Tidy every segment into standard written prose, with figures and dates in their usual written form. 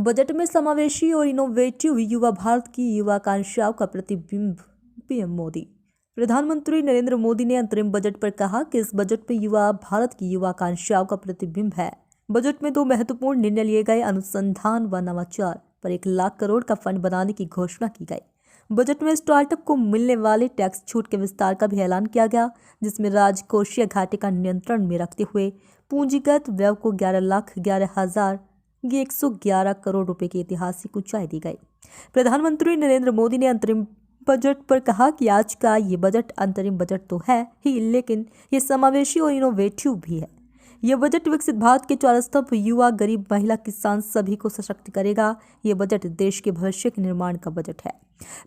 Budget में समावेशी और इनोवेटिव युवा भारत की युवाकांक्षाओं का प्रतिबिंब। पीएम मोदी। प्रधानमंत्री नरेंद्र मोदी ने अंतरिम बजट पर कहा कि इस बजट में युवा भारत की युवाकांक्षाओं का प्रतिबिंब है। बजट में 2 महत्वपूर्ण निर्णय लिए गए। अनुसंधान व नवाचार पर 1 लाख करोड़ का फंड बनाने की घोषणा की गई। बजट में स्टार्टअप को मिलने वाले टैक्स छूट के विस्तार का भी ऐलान किया गया, जिसमें राजकोषीय घाटे का नियंत्रण में रखते हुए पूंजीगत व्यय को 11,11,111 करोड़ रुपए की ऐतिहासिक ऊंचाई दी गई। प्रधानमंत्री नरेंद्र मोदी ने अंतरिम बजट पर कहा कि आज का ये बजट अंतरिम बजट तो है ही, लेकिन ये समावेशी और इनोवेटिव भी है। यह बजट विकसित भारत के 4 स्तंभ युवा, गरीब, महिला, किसान सभी को सशक्त करेगा। ये बजट देश के भविष्य के निर्माण का बजट है।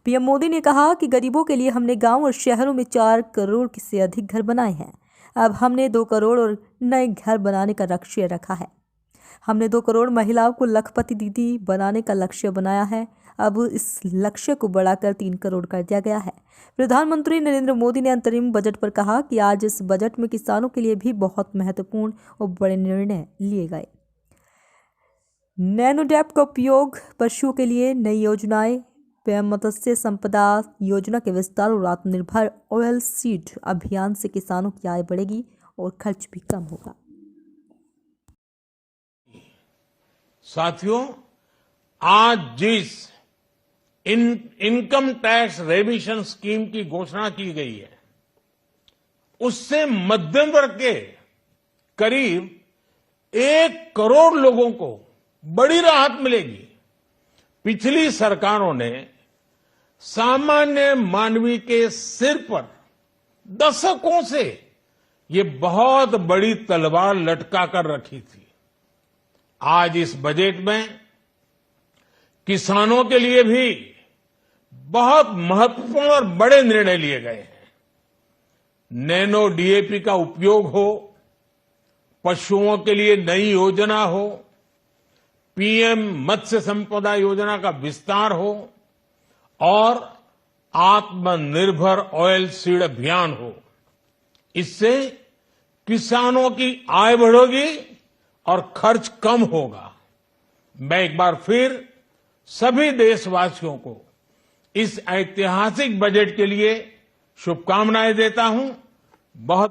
पीएम मोदी ने कहा कि गरीबों के लिए हमने गांव और शहरों में 4 करोड़ से अधिक घर बनाए हैं। अब हमने 2 करोड़ और नए घर बनाने का लक्ष्य रखा है। हमने 2 करोड़ महिलाओं को लखपति दीदी बनाने का लक्ष्य बनाया है। अब इस लक्ष्य को बढ़ाकर 3 करोड़ कर दिया गया है। प्रधानमंत्री नरेंद्र मोदी ने अंतरिम बजट पर कहा कि आज इस बजट में किसानों के लिए भी बहुत महत्वपूर्ण और बड़े निर्णय लिए गए। नैनोडैप का उपयोग, पशुओं के लिए नई योजनाएं, पीएम मत्स्य संपदा योजना के विस्तार और आत्मनिर्भर ऑयल सीड अभियान से किसानों की आय बढ़ेगी और खर्च भी कम होगा। साथियों, आज जिस इनकम टैक्स रेमिशन स्कीम की घोषणा की गई है, उससे मध्यम वर्ग के करीब 1 करोड़ लोगों को बड़ी राहत मिलेगी। पिछली सरकारों ने सामान्य मानवी के सिर पर दशकों से ये बहुत बड़ी तलवार लटका कर रखी थी। आज इस बजट में किसानों के लिए भी बहुत महत्वपूर्ण और बड़े निर्णय लिए गए हैं। नैनो डीएपी का उपयोग हो, पशुओं के लिए नई योजना हो, पीएम मत्स्य संपदा योजना का विस्तार हो और आत्मनिर्भर ऑयल सीड अभियान हो। इससे किसानों की आय बढ़ेगी और खर्च कम होगा। मैं एक बार फिर सभी देशवासियों को इस ऐतिहासिक बजट के लिए शुभकामनाएं देता हूं। बहुत